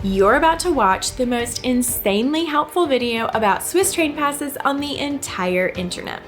You're about to watch the most insanely helpful video about Swiss train passes on the entire internet.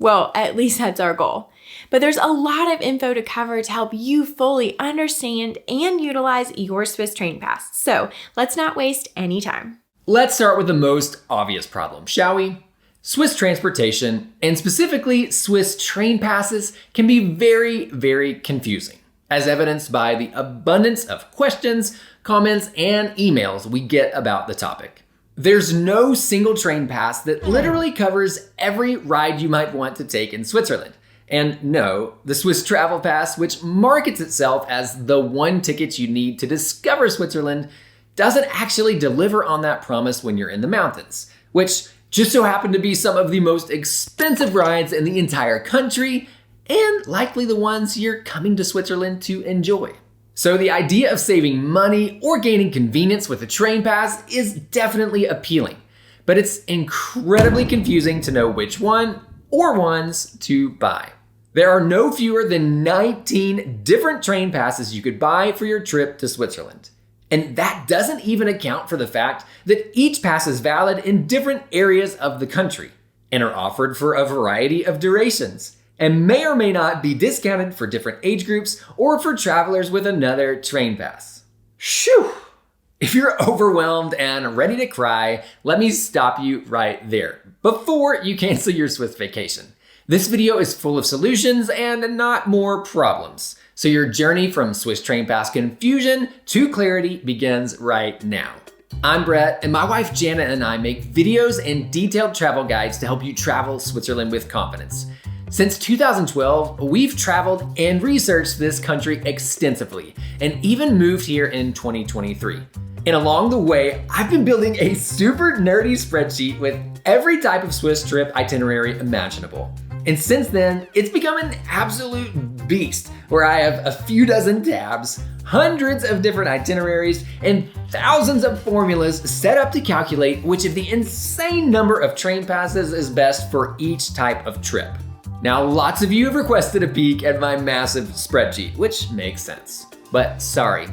Well, at least that's our goal. But there's a lot of info to cover to help you fully understand and utilize your Swiss train pass. So let's not waste any time. Let's start with the most obvious problem, shall we? Swiss transportation, and specifically Swiss train passes, can be very, very confusing, as evidenced by the abundance of questions, comments, and emails we get about the topic. There's no single train pass that literally covers every ride you might want to take in Switzerland. And no, the Swiss Travel Pass, which markets itself as the one ticket you need to discover Switzerland, doesn't actually deliver on that promise when you're in the mountains, which just so happen to be some of the most expensive rides in the entire country, and likely the ones you're coming to Switzerland to enjoy. So the idea of saving money or gaining convenience with a train pass is definitely appealing, but it's incredibly confusing to know which one or ones to buy. There are no fewer than 19 different train passes you could buy for your trip to Switzerland. And that doesn't even account for the fact that each pass is valid in different areas of the country and are offered for a variety of durations, and may or may not be discounted for different age groups or for travelers with another train pass. Phew! If you're overwhelmed and ready to cry, let me stop you right there before you cancel your Swiss vacation. This video is full of solutions and not more problems. So your journey from Swiss train pass confusion to clarity begins right now. I'm Brett, and my wife Jana and I make videos and detailed travel guides to help you travel Switzerland with confidence. Since 2012, we've traveled and researched this country extensively, and even moved here in 2023. And along the way, I've been building a super nerdy spreadsheet with every type of Swiss trip itinerary imaginable. And since then, it's become an absolute beast, where I have a few dozen tabs, hundreds of different itineraries, and thousands of formulas set up to calculate which of the insane number of train passes is best for each type of trip. Now, lots of you have requested a peek at my massive spreadsheet, which makes sense. But sorry,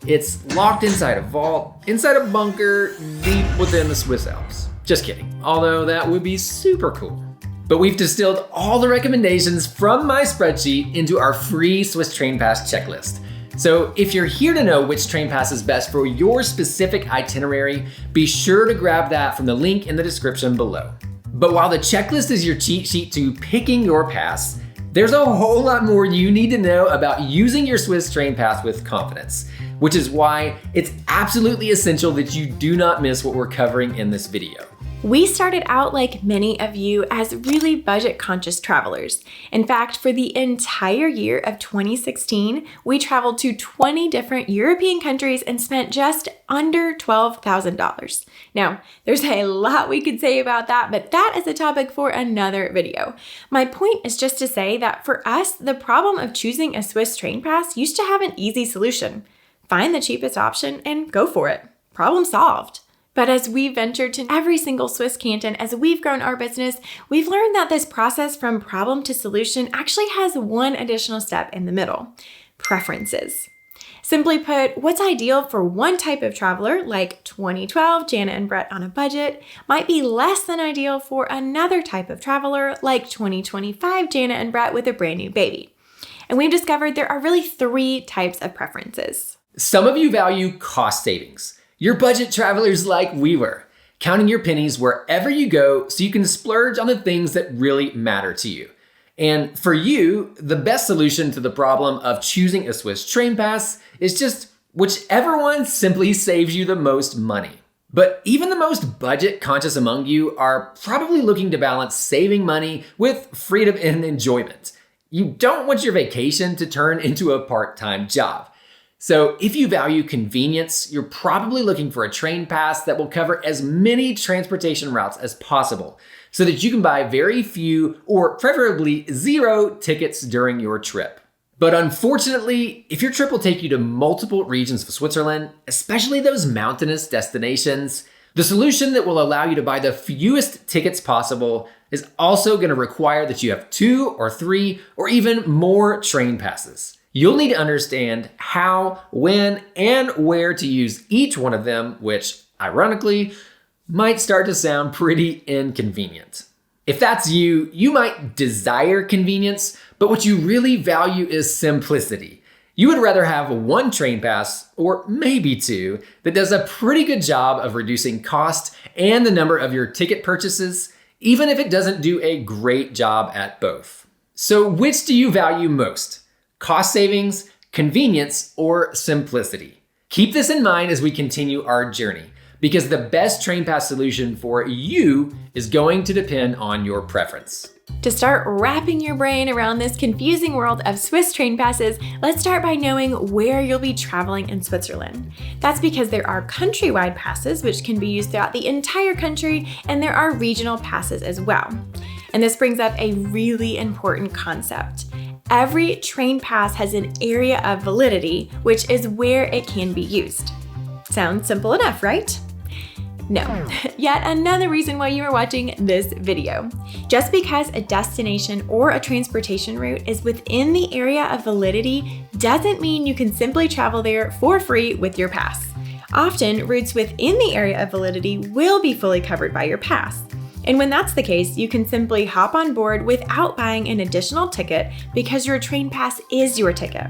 it's locked inside a vault, inside a bunker, deep within the Swiss Alps. Just kidding, although that would be super cool. But we've distilled all the recommendations from my spreadsheet into our free Swiss train pass checklist. So if you're here to know which train pass is best for your specific itinerary, be sure to grab that from the link in the description below. But while the checklist is your cheat sheet to picking your pass, there's a whole lot more you need to know about using your Swiss train pass with confidence, which is why it's absolutely essential that you do not miss what we're covering in this video. We started out like many of you as really budget-conscious travelers. In fact, for the entire year of 2016, we traveled to 20 different European countries and spent just under $12,000. Now, there's a lot we could say about that, but that is a topic for another video. My point is just to say that for us, the problem of choosing a Swiss train pass used to have an easy solution. Find the cheapest option and go for it. Problem solved. But as we ventured to every single Swiss canton, as we've grown our business, we've learned that this process from problem to solution actually has one additional step in the middle: preferences. Simply put, what's ideal for one type of traveler, like 2012 Jana and Brett on a budget, might be less than ideal for another type of traveler, like 2025 Jana and Brett with a brand new baby. And we've discovered there are really 3 types of preferences. Some of you value cost savings. You're budget travelers like we were, counting your pennies wherever you go so you can splurge on the things that really matter to you. And for you, the best solution to the problem of choosing a Swiss train pass is just whichever one simply saves you the most money. But even the most budget conscious among you are probably looking to balance saving money with freedom and enjoyment. You don't want your vacation to turn into a part-time job. So if you value convenience, you're probably looking for a train pass that will cover as many transportation routes as possible so that you can buy very few or preferably 0 tickets during your trip. But unfortunately, if your trip will take you to multiple regions of Switzerland, especially those mountainous destinations, the solution that will allow you to buy the fewest tickets possible is also going to require that you have 2 or 3 or even more train passes. You'll need to understand how, when, and where to use each one of them, which, ironically, might start to sound pretty inconvenient. If that's you, you might desire convenience, but what you really value is simplicity. You would rather have one train pass, or maybe two, that does a pretty good job of reducing cost and the number of your ticket purchases, even if it doesn't do a great job at both. So which do you value most? Cost savings, convenience, or simplicity? Keep this in mind as we continue our journey, because the best train pass solution for you is going to depend on your preference. To start wrapping your brain around this confusing world of Swiss train passes, let's start by knowing where you'll be traveling in Switzerland. That's because there are countrywide passes, which can be used throughout the entire country, and there are regional passes as well. And this brings up a really important concept. Every train pass has an area of validity, which is where it can be used. Sounds simple enough, right? No, yet another reason why you are watching this video. Just because a destination or a transportation route is within the area of validity doesn't mean you can simply travel there for free with your pass. Often, routes within the area of validity will be fully covered by your pass. And when that's the case, you can simply hop on board without buying an additional ticket because your train pass is your ticket.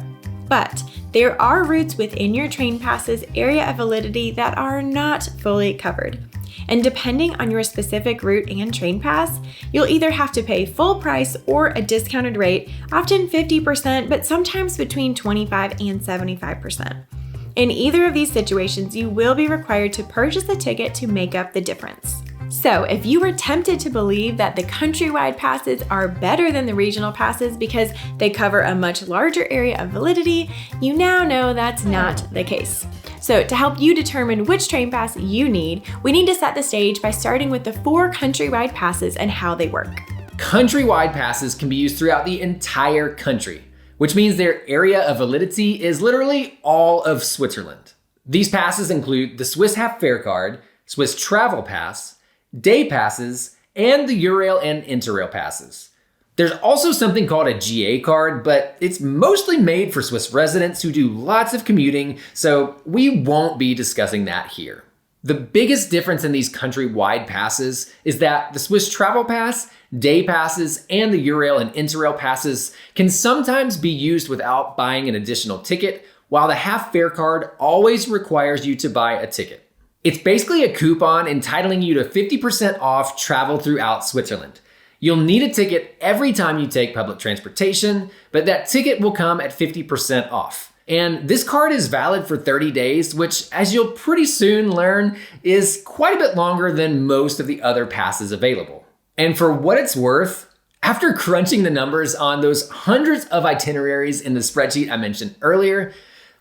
But there are routes within your train pass's area of validity that are not fully covered. And depending on your specific route and train pass, you'll either have to pay full price or a discounted rate, often 50%, but sometimes between 25 and 75%. In either of these situations, you will be required to purchase a ticket to make up the difference. So if you were tempted to believe that the countrywide passes are better than the regional passes because they cover a much larger area of validity, you now know that's not the case. So to help you determine which train pass you need, we need to set the stage by starting with the 4 countrywide passes and how they work. Countrywide passes can be used throughout the entire country, which means their area of validity is literally all of Switzerland. These passes include the Swiss Half Fare Card, Swiss Travel Pass, day passes, and the Eurail and Interrail passes. There's also something called a GA card, but it's mostly made for Swiss residents who do lots of commuting, so we won't be discussing that here. The biggest difference in these countrywide passes is that the Swiss Travel Pass, day passes, and the Eurail and Interrail passes can sometimes be used without buying an additional ticket, while the Half Fare Card always requires you to buy a ticket. It's basically a coupon entitling you to 50% off travel throughout Switzerland. You'll need a ticket every time you take public transportation, but that ticket will come at 50% off. And this card is valid for 30 days, which, as you'll pretty soon learn, is quite a bit longer than most of the other passes available. And for what it's worth, after crunching the numbers on those hundreds of itineraries in the spreadsheet I mentioned earlier,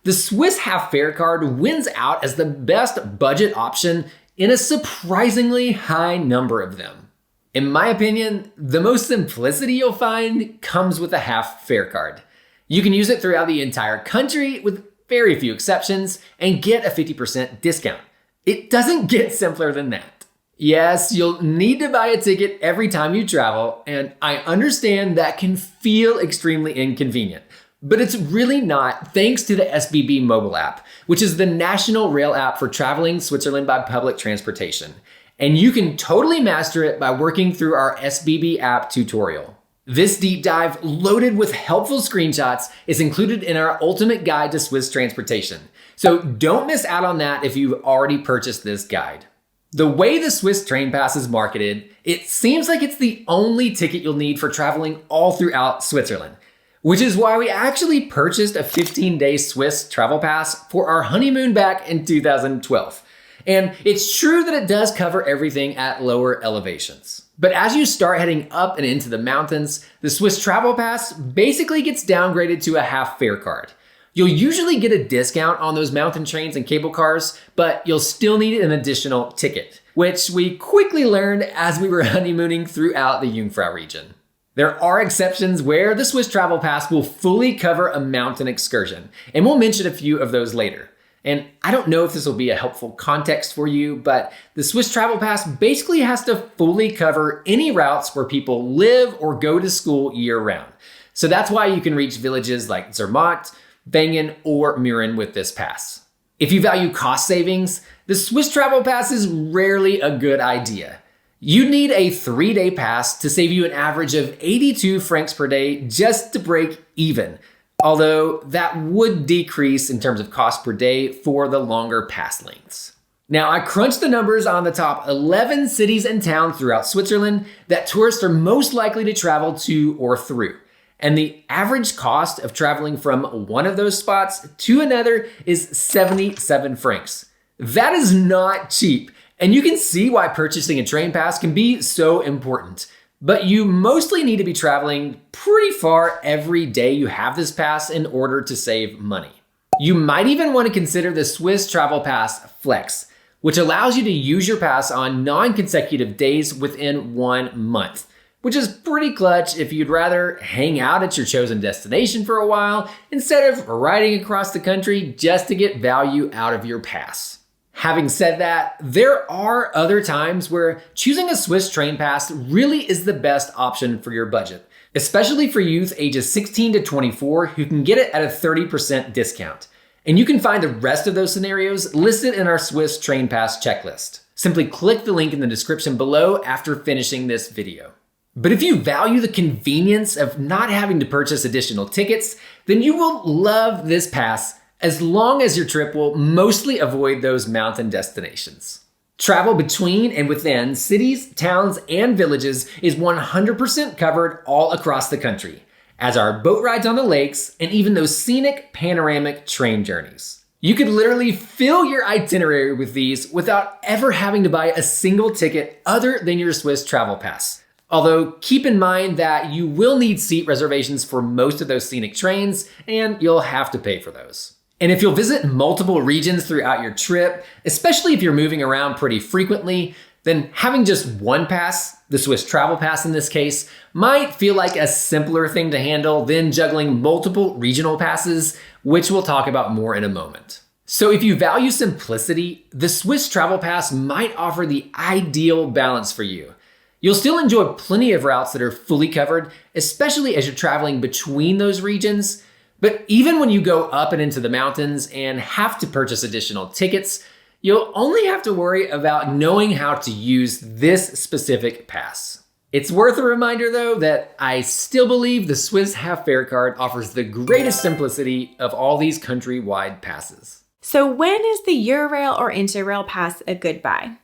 the Swiss Half Fare Card wins out as the best budget option in a surprisingly high number of them. In my opinion, the most simplicity you'll find comes with the Half Fare Card. You can use it throughout the entire country with very few exceptions and get a 50% discount. It doesn't get simpler than that. Yes, you'll need to buy a ticket every time you travel, and I understand that can feel extremely inconvenient. But it's really not, thanks to the SBB mobile app, which is the national rail app for traveling Switzerland by public transportation. And you can totally master it by working through our SBB app tutorial. This deep dive, loaded with helpful screenshots, is included in our ultimate guide to Swiss transportation. So don't miss out on that if you've already purchased this guide. The way the Swiss train pass is marketed, it seems like it's the only ticket you'll need for traveling all throughout Switzerland. Which is why we actually purchased a 15-day Swiss travel pass for our honeymoon back in 2012. And it's true that it does cover everything at lower elevations. But as you start heading up and into the mountains, the Swiss travel pass basically gets downgraded to a Half Fare Card. You'll usually get a discount on those mountain trains and cable cars, but you'll still need an additional ticket, which we quickly learned as we were honeymooning throughout the Jungfrau Region. There are exceptions where the Swiss Travel Pass will fully cover a mountain excursion, and we'll mention a few of those later. And I don't know if this will be a helpful context for you, but the Swiss Travel Pass basically has to fully cover any routes where people live or go to school year-round. So that's why you can reach villages like Zermatt, Wengen, or Mürren with this pass. If you value cost savings, the Swiss Travel Pass is rarely a good idea. You'd need a 3-day pass to save you an average of 82 francs per day just to break even, although that would decrease in terms of cost per day for the longer pass lengths. Now, I crunched the numbers on the top 11 cities and towns throughout Switzerland that tourists are most likely to travel to or through. And the average cost of traveling from one of those spots to another is 77 francs. That is not cheap, and you can see why purchasing a train pass can be so important. But you mostly need to be traveling pretty far every day you have this pass in order to save money. You might even want to consider the Swiss Travel Pass Flex, which allows you to use your pass on non-consecutive days within 1 month. Which is pretty clutch if you'd rather hang out at your chosen destination for a while instead of riding across the country just to get value out of your pass. Having said that, there are other times where choosing a Swiss train pass really is the best option for your budget, especially for youth ages 16 to 24 who can get it at a 30% discount. And you can find the rest of those scenarios listed in our Swiss train pass checklist. Simply click the link in the description below after finishing this video. But if you value the convenience of not having to purchase additional tickets, then you will love this pass as long as your trip will mostly avoid those mountain destinations. Travel between and within cities, towns, and villages is 100% covered all across the country, as are boat rides on the lakes and even those scenic panoramic train journeys. You could literally fill your itinerary with these without ever having to buy a single ticket other than your Swiss travel pass. Although keep in mind that you will need seat reservations for most of those scenic trains, and you'll have to pay for those. And if you'll visit multiple regions throughout your trip, especially if you're moving around pretty frequently, then having just one pass, the Swiss Travel Pass in this case, might feel like a simpler thing to handle than juggling multiple regional passes, which we'll talk about more in a moment. So if you value simplicity, the Swiss Travel Pass might offer the ideal balance for you. You'll still enjoy plenty of routes that are fully covered, especially as you're traveling between those regions. But even when you go up and into the mountains and have to purchase additional tickets, you'll only have to worry about knowing how to use this specific pass. It's worth a reminder though that I still believe the Swiss Half Fare Card offers the greatest simplicity of all these countrywide passes. So when is the Eurail or Interrail pass a good buy?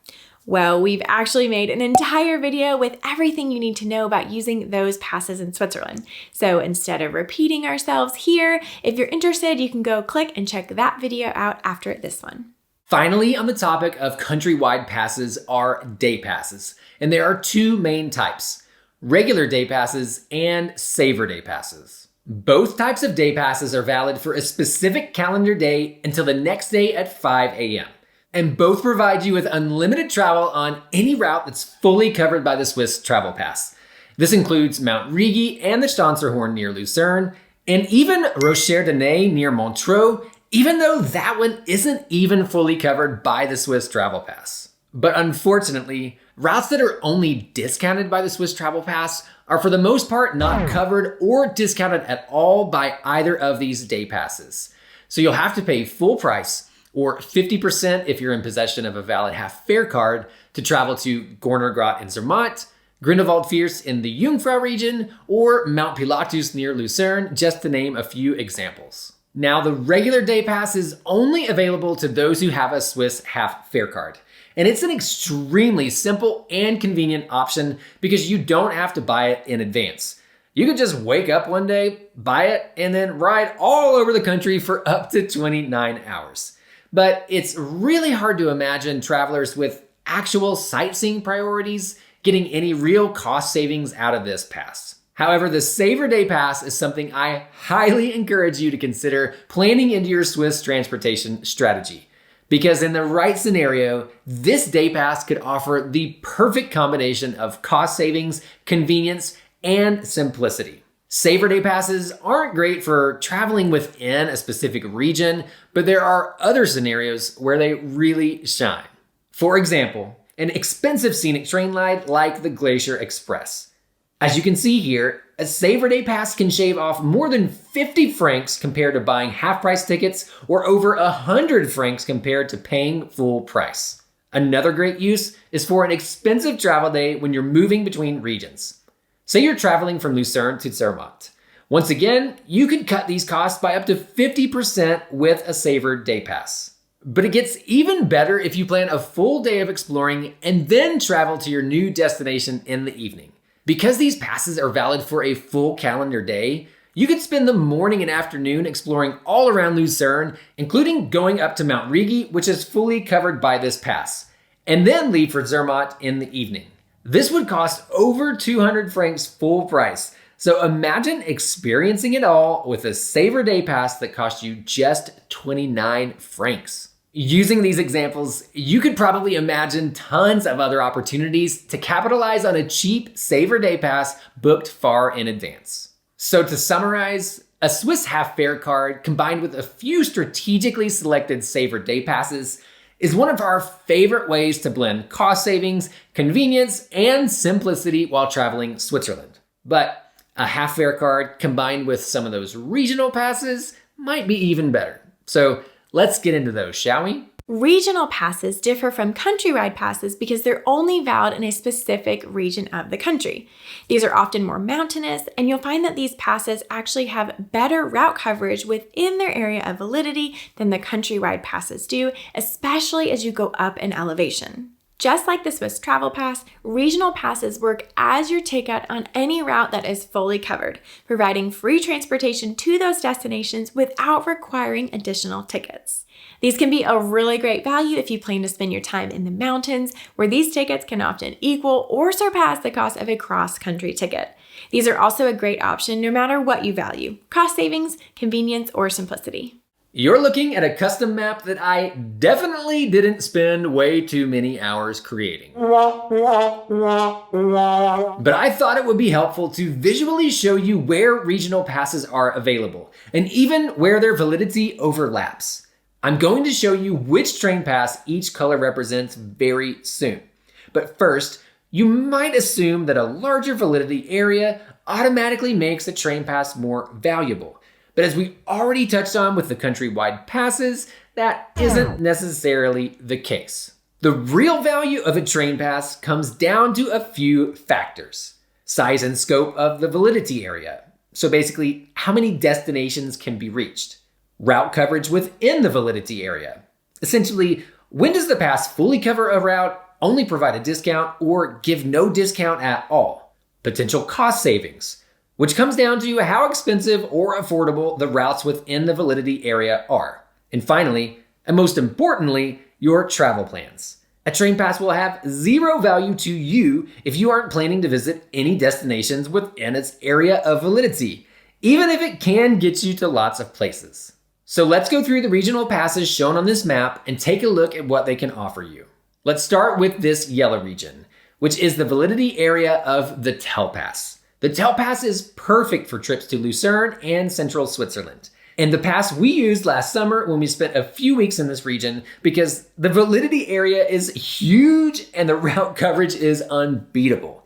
Well, we've actually made an entire video with everything you need to know about using those passes in Switzerland. So instead of repeating ourselves here, if you're interested, you can go click and check that video out after this one. Finally, on the topic of countrywide passes are day passes. And there are two main types, regular day passes and saver day passes. Both types of day passes are valid for a specific calendar day until the next day at 5 a.m. And both provide you with unlimited travel on any route that's fully covered by the Swiss Travel Pass. This includes Mount Rigi and the Stanzerhorn near Lucerne, and even Rocher-de-Nez near Montreux, even though that one isn't even fully covered by the Swiss Travel Pass. But unfortunately, routes that are only discounted by the Swiss Travel Pass are for the most part not covered or discounted at all by either of these day passes. So you'll have to pay full price, or 50% if you're in possession of a valid half fare card, to travel to Gornergrat in Zermatt, Grindelwald-Fierce in the Jungfrau region, or Mount Pilatus near Lucerne, just to name a few examples. Now, the regular day pass is only available to those who have a Swiss half fare card. And it's an extremely simple and convenient option because you don't have to buy it in advance. You could just wake up one day, buy it, and then ride all over the country for up to 29 hours. But it's really hard to imagine travelers with actual sightseeing priorities getting any real cost savings out of this pass. However, the Saver Day Pass is something I highly encourage you to consider planning into your Swiss transportation strategy. Because in the right scenario, this day pass could offer the perfect combination of cost savings, convenience, and simplicity. Saver Day passes aren't great for traveling within a specific region, but there are other scenarios where they really shine. For example, an expensive scenic train ride like the Glacier Express. As you can see here, a Saver Day Pass can shave off more than 50 francs compared to buying half-price tickets, or over 100 francs compared to paying full price. Another great use is for an expensive travel day when you're moving between regions. Say you're traveling from Lucerne to Zermatt. Once again, you could cut these costs by up to 50% with a Saver Day Pass. But it gets even better if you plan a full day of exploring and then travel to your new destination in the evening. Because these passes are valid for a full calendar day, you could spend the morning and afternoon exploring all around Lucerne, including going up to Mount Rigi, which is fully covered by this pass, and then leave for Zermatt in the evening. This would cost over 200 francs full price. So imagine experiencing it all with a Saver Day Pass that costs you just 29 francs. Using these examples, you could probably imagine tons of other opportunities to capitalize on a cheap Saver Day Pass booked far in advance. So to summarize, a Swiss half-fare card combined with a few strategically selected Saver Day Passes is one of our favorite ways to blend cost savings, convenience, and simplicity while traveling Switzerland. But a half-fare card combined with some of those regional passes might be even better. So let's get into those, shall we? Regional passes differ from countrywide passes because they're only valid in a specific region of the country. These are often more mountainous, and you'll find that these passes actually have better route coverage within their area of validity than the countrywide passes do, especially as you go up in elevation. Just like the Swiss Travel Pass, regional passes work as your ticket on any route that is fully covered, providing free transportation to those destinations without requiring additional tickets. These can be a really great value if you plan to spend your time in the mountains, where these tickets can often equal or surpass the cost of a cross-country ticket. These are also a great option no matter what you value: cost savings, convenience, or simplicity. You're looking at a custom map that I definitely didn't spend way too many hours creating. But I thought it would be helpful to visually show you where regional passes are available, and even where their validity overlaps. I'm going to show you which train pass each color represents very soon. But first, you might assume that a larger validity area automatically makes a train pass more valuable. But as we already touched on with the countrywide passes, that isn't necessarily the case. The real value of a train pass comes down to a few factors: size and scope of the validity area. So basically, how many destinations can be reached? Route coverage within the validity area. Essentially, when does the pass fully cover a route, only provide a discount, or give no discount at all? Potential cost savings, which comes down to how expensive or affordable the routes within the validity area are. And finally, and most importantly, your travel plans. A train pass will have zero value to you if you aren't planning to visit any destinations within its area of validity, even if it can get you to lots of places. So let's go through the regional passes shown on this map and take a look at what they can offer you. Let's start with this yellow region, which is the validity area of the Tell Pass. The Tell Pass is perfect for trips to Lucerne and central Switzerland. And the pass we used last summer when we spent a few weeks in this region, because the validity area is huge and the route coverage is unbeatable.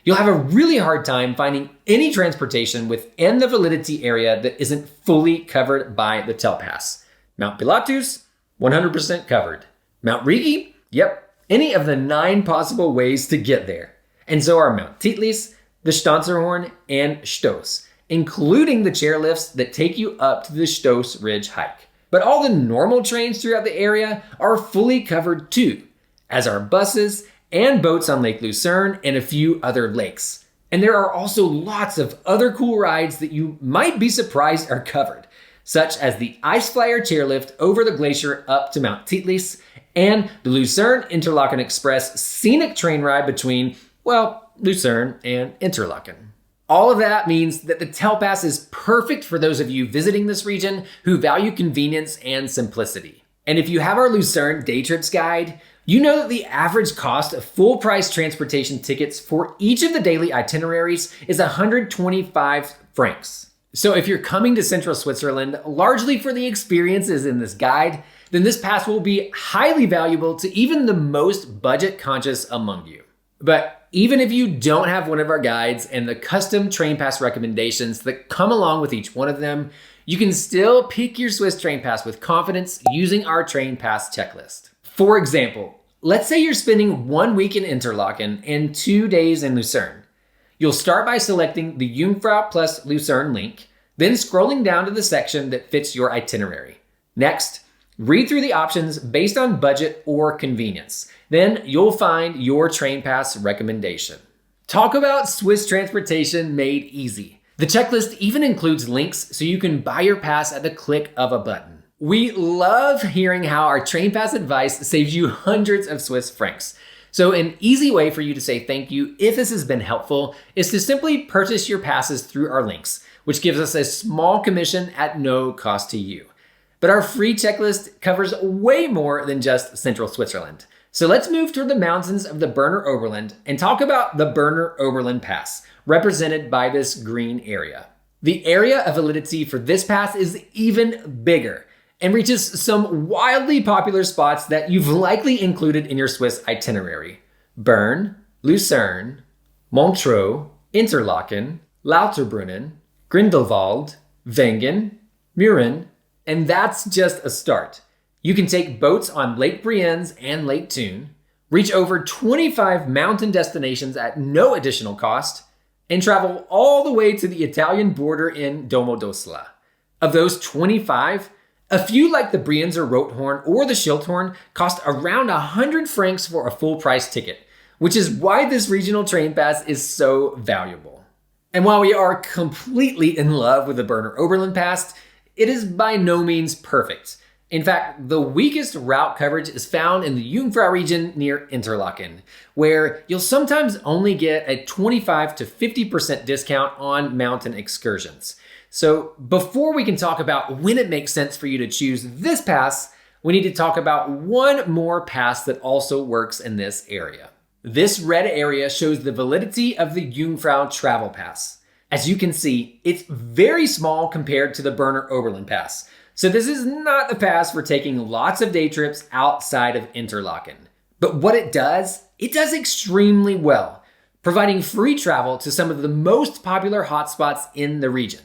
You'll have a really hard time finding any transportation within the validity area that isn't fully covered by the Tell Pass. Mount Pilatus, 100% covered. Mount Rigi, yep, any of the 9 possible ways to get there. And so are Mount Titlis, the Stanzerhorn, and Stoss, including the chairlifts that take you up to the Stoss Ridge hike. But all the normal trains throughout the area are fully covered too, as are buses and boats on Lake Lucerne and a few other lakes. And there are also lots of other cool rides that you might be surprised are covered, such as the Ice Flyer chairlift over the glacier up to Mount Titlis, and the Lucerne Interlaken Express scenic train ride between, well, Lucerne and Interlaken. All of that means that the Tell Pass is perfect for those of you visiting this region who value convenience and simplicity. And if you have our Lucerne Day Trips Guide, you know that the average cost of full-price transportation tickets for each of the daily itineraries is 125 francs. So if you're coming to central Switzerland largely for the experiences in this guide, then this pass will be highly valuable to even the most budget-conscious among you. But even if you don't have one of our guides and the custom train pass recommendations that come along with each one of them, you can still pick your Swiss train pass with confidence using our train pass checklist. For example, let's say you're spending 1 week in Interlaken and 2 days in Lucerne. You'll start by selecting the Jungfrau plus Lucerne link, then scrolling down to the section that fits your itinerary. Next, read through the options based on budget or convenience. Then you'll find your train pass recommendation. Talk about Swiss transportation made easy. The checklist even includes links so you can buy your pass at the click of a button. We love hearing how our train pass advice saves you hundreds of Swiss francs. So an easy way for you to say thank you if this has been helpful is to simply purchase your passes through our links, which gives us a small commission at no cost to you. But our free checklist covers way more than just central Switzerland. So let's move toward the mountains of the Berner Oberland and talk about the Berner Oberland Pass, represented by this green area. The area of validity for this pass is even bigger and reaches some wildly popular spots that you've likely included in your Swiss itinerary. Bern, Lucerne, Montreux, Interlaken, Lauterbrunnen, Grindelwald, Wengen, Mürren, and that's just a start. You can take boats on Lake Brienz and Lake Thun, reach over 25 mountain destinations at no additional cost, and travel all the way to the Italian border in Domodossola. Of those 25, a few like the Brienzer Rothorn or the Schildhorn cost around 100 francs for a full price ticket, which is why this regional train pass is so valuable. And while we are completely in love with the Berner Oberland Pass, it is by no means perfect. In fact, the weakest route coverage is found in the Jungfrau Region near Interlaken, where you'll sometimes only get a 25 to 50% discount on mountain excursions. So before we can talk about when it makes sense for you to choose this pass, we need to talk about one more pass that also works in this area. This red area shows the validity of the Jungfrau Travel Pass. As you can see, it's very small compared to the Berner Oberland Pass. So this is not the pass for taking lots of day trips outside of Interlaken. But what it does extremely well, providing free travel to some of the most popular hotspots in the region.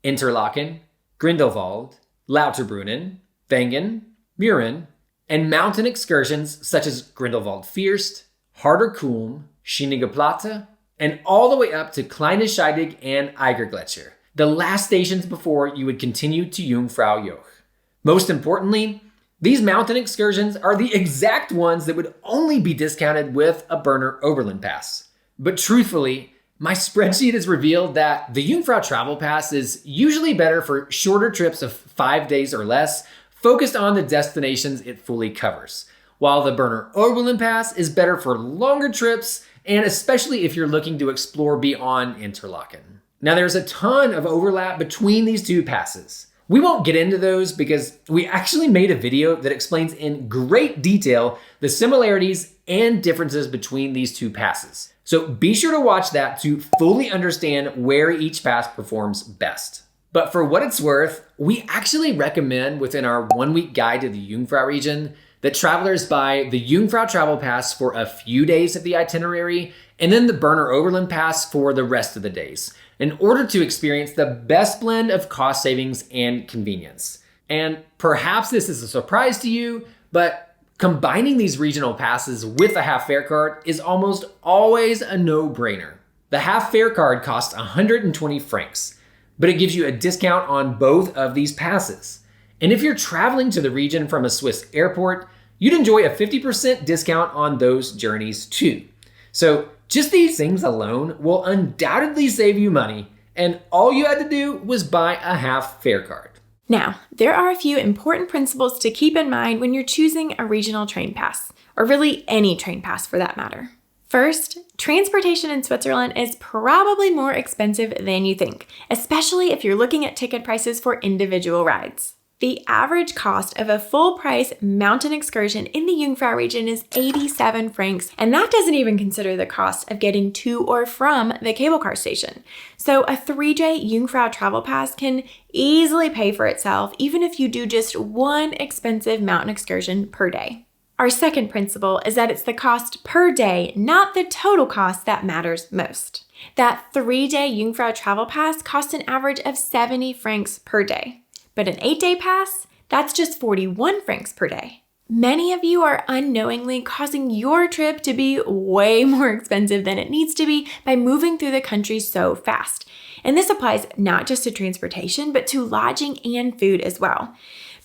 Interlaken, Grindelwald, Lauterbrunnen, Wengen, Mürren, and mountain excursions such as Grindelwald Fürst, Harder Kulm, Schynige Platte, and all the way up to Kleine Scheidegg and Eigergletscher, the last stations before you would continue to Jungfrau Joch. Most importantly, these mountain excursions are the exact ones that would only be discounted with a Berner Oberland Pass. But truthfully, my spreadsheet has revealed that the Jungfrau Travel Pass is usually better for shorter trips of 5 days or less, focused on the destinations it fully covers, while the Berner Oberland Pass is better for longer trips, and especially if you're looking to explore beyond Interlaken. Now, there's a ton of overlap between these two passes. We won't get into those because we actually made a video that explains in great detail the similarities and differences between these two passes. So be sure to watch that to fully understand where each pass performs best. But for what it's worth, we actually recommend within our 1-week guide to the Jungfrau region that travelers buy the Jungfrau Travel Pass for a few days of the itinerary and then the Berner Oberland Pass for the rest of the days, in order to experience the best blend of cost savings and convenience. And perhaps this is a surprise to you, but combining these regional passes with a half fare card is almost always a no-brainer. The half fare card costs 120 francs, but it gives you a discount on both of these passes. And if you're traveling to the region from a Swiss airport, you'd enjoy a 50% discount on those journeys too. So just these things alone will undoubtedly save you money, and all you had to do was buy a half fare card. Now, there are a few important principles to keep in mind when you're choosing a regional train pass, or really any train pass for that matter. First, transportation in Switzerland is probably more expensive than you think, especially if you're looking at ticket prices for individual rides. The average cost of a full-price mountain excursion in the Jungfrau region is 87 francs, and that doesn't even consider the cost of getting to or from the cable car station. So a 3-day Jungfrau travel pass can easily pay for itself, even if you do just one expensive mountain excursion per day. Our second principle is that it's the cost per day, not the total cost, that matters most. That 3-day Jungfrau travel pass costs an average of 70 francs per day. But an 8-day pass, that's just 41 francs per day. Many of you are unknowingly causing your trip to be way more expensive than it needs to be by moving through the country so fast. And this applies not just to transportation, but to lodging and food as well.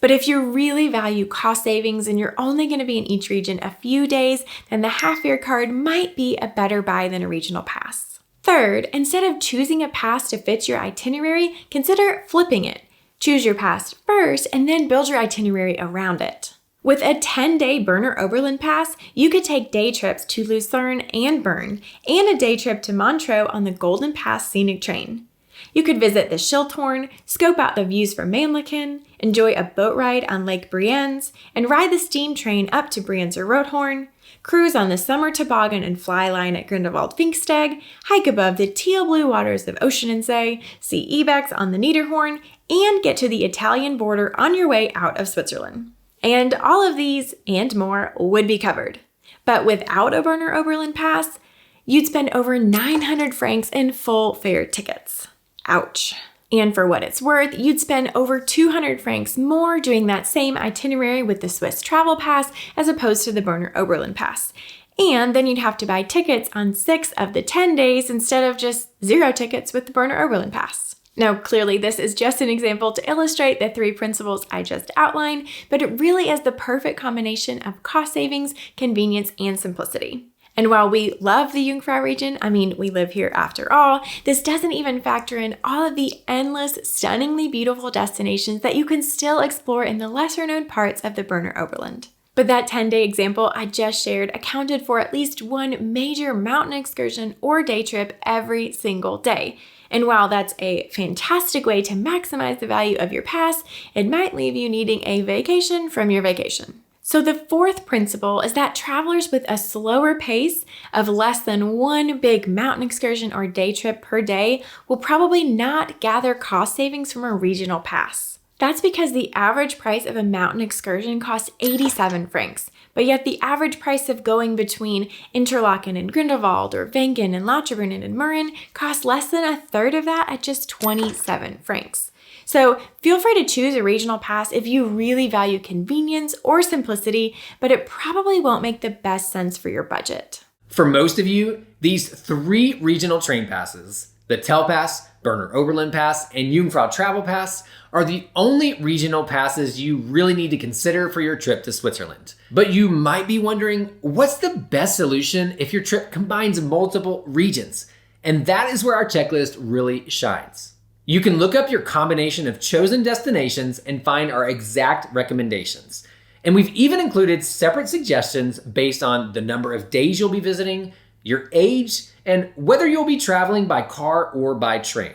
But if you really value cost savings and you're only going to be in each region a few days, then the half-fare card might be a better buy than a regional pass. Third, instead of choosing a pass to fit your itinerary, consider flipping it. Choose your pass first and then build your itinerary around it. With a 10-day Berner Oberland pass, you could take day trips to Lucerne and Bern, and a day trip to Montreux on the Golden Pass scenic train. You could visit the Schilthorn, scope out the views from Mannlichen, enjoy a boat ride on Lake Brienz, and ride the steam train up to Brienzer Rothorn, cruise on the summer toboggan and fly line at Grindelwald-Pfingsteg, hike above the teal blue waters of Oceanensee, see ibex on the Niederhorn, and get to the Italian border on your way out of Switzerland. And all of these and more would be covered. But without a Berner Oberland pass, you'd spend over 900 francs in full fare tickets. Ouch. And for what it's worth, you'd spend over 200 francs more doing that same itinerary with the Swiss travel pass as opposed to the Berner Oberland pass. And then you'd have to buy tickets on 6 of the 10 days instead of just 0 tickets with the Berner Oberland pass. Now, clearly, this is just an example to illustrate the 3 principles I just outlined, but it really is the perfect combination of cost savings, convenience, and simplicity. And while we love the Jungfrau region, we live here after all, this doesn't even factor in all of the endless, stunningly beautiful destinations that you can still explore in the lesser-known parts of the Berner Oberland. But that 10-day example I just shared accounted for at least one major mountain excursion or day trip every single day. And while that's a fantastic way to maximize the value of your pass, it might leave you needing a vacation from your vacation. So the fourth principle is that travelers with a slower pace of less than one big mountain excursion or day trip per day will probably not gather cost savings from a regional pass. That's because the average price of a mountain excursion costs 87 francs, but yet the average price of going between Interlaken and Grindelwald or Wengen and Lauterbrunnen and Mürren costs less than a third of that at just 27 francs. So feel free to choose a regional pass if you really value convenience or simplicity, but it probably won't make the best sense for your budget. For most of you, these 3 regional train passes, the Tell Pass, Berner Oberland Pass, and Jungfrau Travel Pass, are the only regional passes you really need to consider for your trip to Switzerland. But you might be wondering, what's the best solution if your trip combines multiple regions? And that is where our checklist really shines. You can look up your combination of chosen destinations and find our exact recommendations. And we've even included separate suggestions based on the number of days you'll be visiting, your age, and whether you'll be traveling by car or by train.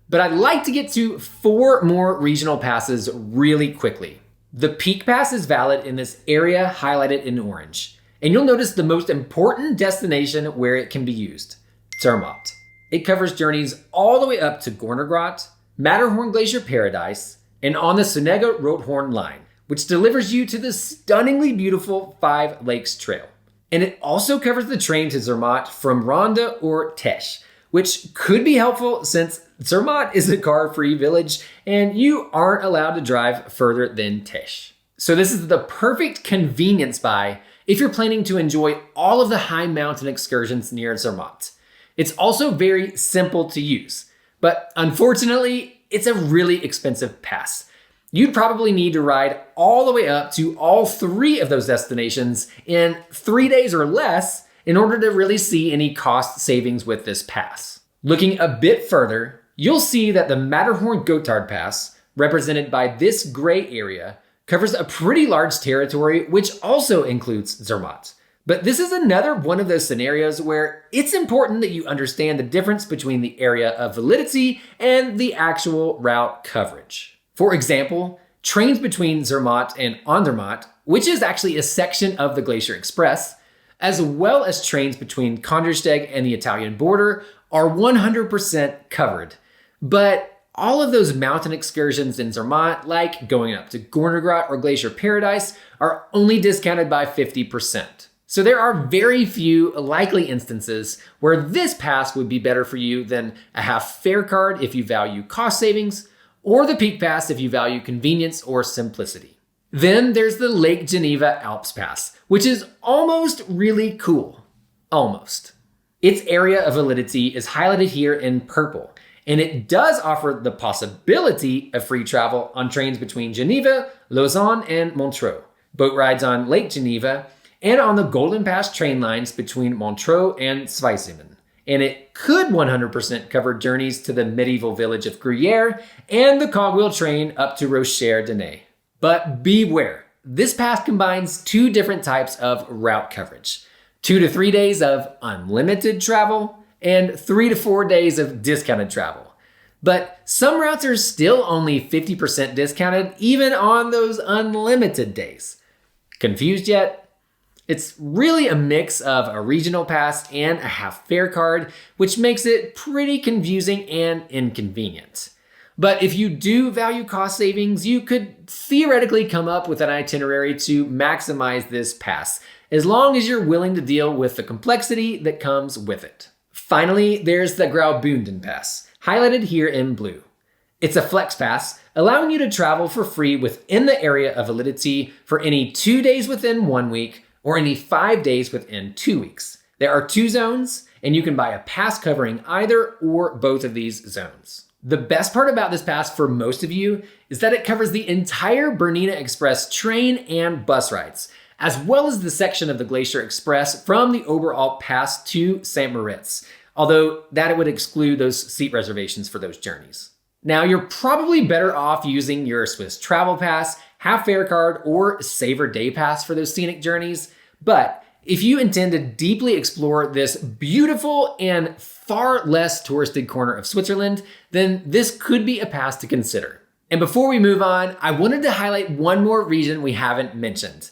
But I'd like to get to 4 more regional passes really quickly. The Peak Pass is valid in this area highlighted in orange. And you'll notice the most important destination where it can be used, Zermatt. It covers journeys all the way up to Gornergrat, Matterhorn Glacier Paradise, and on the Schynige Rothorn line, which delivers you to the stunningly beautiful 5 Lakes Trail. And it also covers the train to Zermatt from Ronde or Tesch, which could be helpful since Zermatt is a car-free village and you aren't allowed to drive further than Tesch. So this is the perfect convenience buy if you're planning to enjoy all of the high mountain excursions near Zermatt. It's also very simple to use, but unfortunately, it's a really expensive pass. You'd probably need to ride all the way up to all 3 of those destinations in 3 days or less in order to really see any cost savings with this pass. Looking a bit further, you'll see that the Matterhorn Gotthard Pass, represented by this gray area, covers a pretty large territory which also includes Zermatt. But this is another one of those scenarios where it's important that you understand the difference between the area of validity and the actual route coverage. For example, trains between Zermatt and Andermatt, which is actually a section of the Glacier Express, as well as trains between Kandersteg and the Italian border, are 100% covered. But all of those mountain excursions in Zermatt, like going up to Gornergrat or Glacier Paradise, are only discounted by 50%. So there are very few likely instances where this pass would be better for you than a half fare card if you value cost savings, or the Peak Pass if you value convenience or simplicity. Then there's the Lake Geneva-Alps Pass, which is almost really cool. Almost. Its area of validity is highlighted here in purple, and it does offer the possibility of free travel on trains between Geneva, Lausanne, and Montreux, boat rides on Lake Geneva, and on the Golden Pass train lines between Montreux and Zweisimmen. And it could 100% cover journeys to the medieval village of Gruyere and the cogwheel train up to Rocher-Denay. But beware, this pass combines two different types of route coverage. 2 to 3 days of unlimited travel, and 3 to 4 days of discounted travel. But some routes are still only 50% discounted even on those unlimited days. Confused yet? It's really a mix of a regional pass and a half fare card, which makes it pretty confusing and inconvenient. But if you do value cost savings, you could theoretically come up with an itinerary to maximize this pass, as long as you're willing to deal with the complexity that comes with it. Finally, there's the Graubünden Pass, highlighted here in blue. It's a flex pass, allowing you to travel for free within the area of validity for any 2 days within 1 week or any 5 days within 2 weeks. There are 2 zones, and you can buy a pass covering either or both of these zones. The best part about this pass for most of you is that it covers the entire Bernina Express train and bus rides, as well as the section of the Glacier Express from the Oberalp Pass to St. Moritz, although that would exclude those seat reservations for those journeys. Now, you're probably better off using your Swiss Travel Pass, half fare card, or Saver Day Pass for those scenic journeys, but if you intend to deeply explore this beautiful and far less touristed corner of Switzerland, then this could be a pass to consider. And before we move on, I wanted to highlight one more region we haven't mentioned.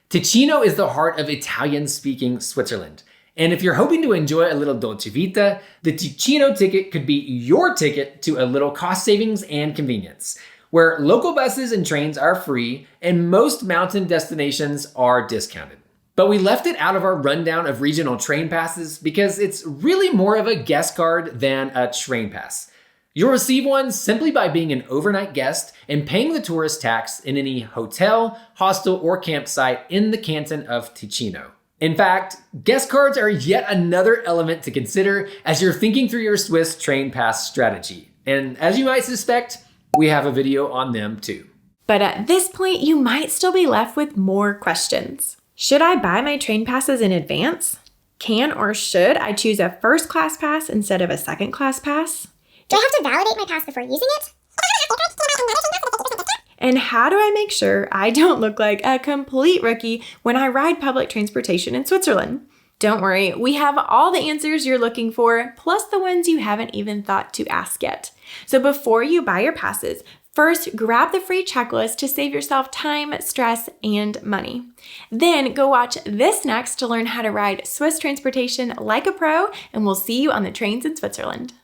Ticino is the heart of Italian-speaking Switzerland. And if you're hoping to enjoy a little dolce vita, the Ticino Ticket could be your ticket to a little cost savings and convenience, where local buses and trains are free and most mountain destinations are discounted. But we left it out of our rundown of regional train passes because it's really more of a guest card than a train pass. You'll receive one simply by being an overnight guest and paying the tourist tax in any hotel, hostel, or campsite in the canton of Ticino. In fact, guest cards are yet another element to consider as you're thinking through your Swiss train pass strategy. And as you might suspect, we have a video on them too. But at this point, you might still be left with more questions. Should I buy my train passes in advance? Can or should I choose a first class pass instead of a second class pass? Do I have to validate my pass before using it? And how do I make sure I don't look like a complete rookie when I ride public transportation in Switzerland? Don't worry, we have all the answers you're looking for, plus the ones you haven't even thought to ask yet. So before you buy your passes, first grab the free checklist to save yourself time, stress, and money. Then go watch this next to learn how to ride Swiss transportation like a pro, and we'll see you on the trains in Switzerland.